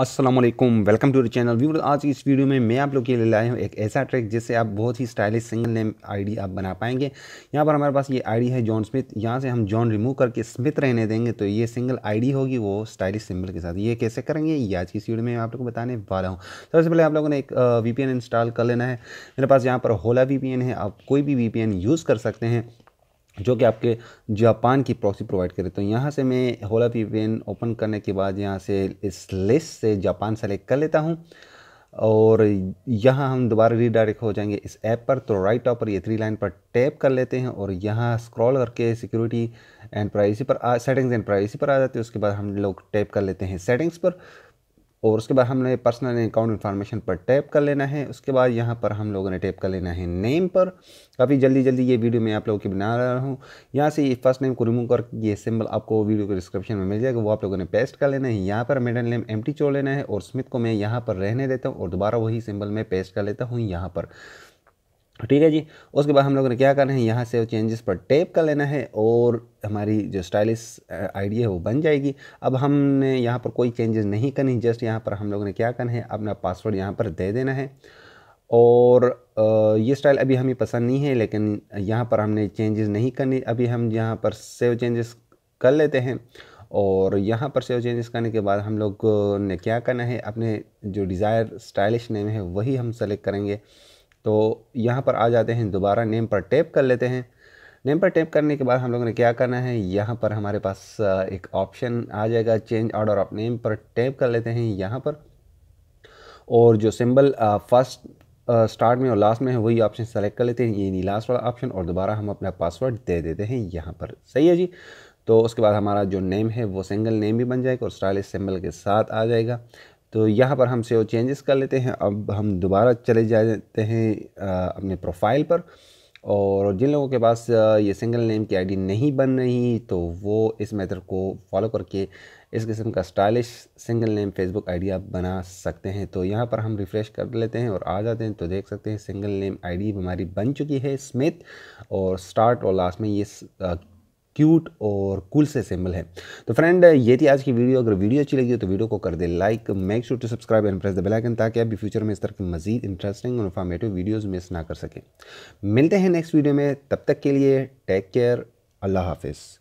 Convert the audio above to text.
अस्सलाम वालेकुम, welcome to the channel viewer. आज की इस वीडियो में मैं आप लोग के लिए लाया हूँ एक ऐसा ट्रैक जिससे आप बहुत ही स्टाइलिश सिंगल नेम आईडी आप बना पाएंगे। यहाँ पर हमारे पास ये आईडी है जॉन स्मिथ। यहाँ से हम जॉन रिमूव करके स्मिथ रहने देंगे तो ये सिंगल आईडी होगी वो स्टाइलिश सिंबल के साथ। ये कैसे करेंगे ये आज की इस वीडियो में आप लोग को बताने वाला हूँ। सबसे पहले आप लोगों ने एक वीपीएन इंस्टॉल कर लेना है। मेरे पास यहाँ पर होला वीपीएन है, आप कोई भी वीपीएन यूज़ कर सकते हैं जो कि आपके जापान की प्रॉक्सी प्रोवाइड करे। तो यहाँ से मैं होला वीपीएन ओपन करने के बाद यहाँ से इस लिस्ट से जापान सेलेक्ट कर लेता हूँ और यहाँ हम दोबारा रीडायरेक्ट हो जाएंगे इस ऐप पर। तो राइट टॉप पर ये 3 लाइन पर टैप कर लेते हैं और यहाँ स्क्रॉल करके सिक्योरिटी एंड प्राइवेसी पर सेटिंग्स एंड प्राइवेसी पर आ जाते हैं। उसके बाद हम लोग टैप कर लेते हैं सेटिंग्स पर और उसके बाद हमने पर्सनल अकाउंट इन्फॉर्मेशन पर टैप कर लेना है। उसके बाद यहाँ पर हम लोगों ने टैप कर लेना है नेम पर। काफ़ी जल्दी ये वीडियो मैं आप लोगों की बना रहा हूँ। यहाँ से ये फर्स्ट नेम को रिमूव कर ये सिंबल आपको वीडियो के डिस्क्रिप्शन में मिल जाएगा, वो आप लोगों ने पेस्ट कर लेना है। यहाँ पर मिडिल नेम एम्प्टी छोड़ लेना है और स्मिथ को मैं यहाँ पर रहने देता हूँ और दोबारा वही सिंबल मैं पेस्ट कर लेता हूँ यहाँ पर। ठीक है जी। उसके बाद हम लोगों ने क्या करना है, यहाँ से चेंजेस पर टैप कर लेना है और हमारी जो स्टाइलिश आईडी है वो बन जाएगी। अब हमने यहाँ पर कोई चेंजेस नहीं करनी, जस्ट यहाँ पर हम लोगों ने क्या करना है, अपना पासवर्ड यहाँ पर दे देना है। और ये स्टाइल अभी हमें पसंद नहीं है लेकिन यहाँ पर हमने चेंजेस नहीं करनी। अभी हम यहाँ पर सेव चेंजेस कर लेते हैं और यहाँ पर सेव चेंजेस करने के बाद हम लोग ने क्या करना है, अपने जो डिज़ायर स्टाइलिश नेम है वही हम सेलेक्ट करेंगे। तो यहाँ पर आ जाते हैं, दोबारा नेम पर टैप कर लेते हैं। नेम पर टैप करने के बाद हम लोगों ने क्या करना है, यहाँ पर हमारे पास एक ऑप्शन आ जाएगा चेंज ऑर्डर ऑफ नेम पर टैप कर लेते हैं यहाँ पर। और जो सिंबल फर्स्ट स्टार्ट में और लास्ट में है वही ऑप्शन सेलेक्ट कर लेते हैं, ये नहीं लास्ट वाला ऑप्शन, और दोबारा हम अपना पासवर्ड दे देते हैं यहाँ पर। सही है जी। तो उसके बाद हमारा जो नेम है वो सिंगल नेम भी बन जाएगा और स्टाइलिश सिंबल के साथ आ जाएगा। तो यहाँ पर हम सेव चेंजेस कर लेते हैं। अब हम दोबारा चले जाते हैं अपने प्रोफाइल पर। और जिन लोगों के पास ये सिंगल नेम की आईडी नहीं बन रही तो वो इस मेथड को फॉलो करके इस किस्म का stylish single name Facebook ID आप बना सकते हैं। तो यहाँ पर हम रिफ़्रेश कर लेते हैं और आ जाते हैं तो देख सकते हैं सिंगल नेम आईडी हमारी बन चुकी है स्मिथ, और स्टार्ट और लास्ट में ये क्यूट और कूल से सिंबल है। तो फ्रेंड ये थी आज की वीडियो। अगर वीडियो अच्छी लगी हो तो वीडियो को कर दे like, make sure to subscribe and press the bell icon ताकि आप भी फ्यूचर में इस तरह की मजीद इंटरेस्टिंग और इन्फॉर्मेटिव वीडियोस मिस ना कर सकें। मिलते हैं नेक्स्ट वीडियो में, तब तक के लिए टेक केयर, अल्लाह हाफिज़।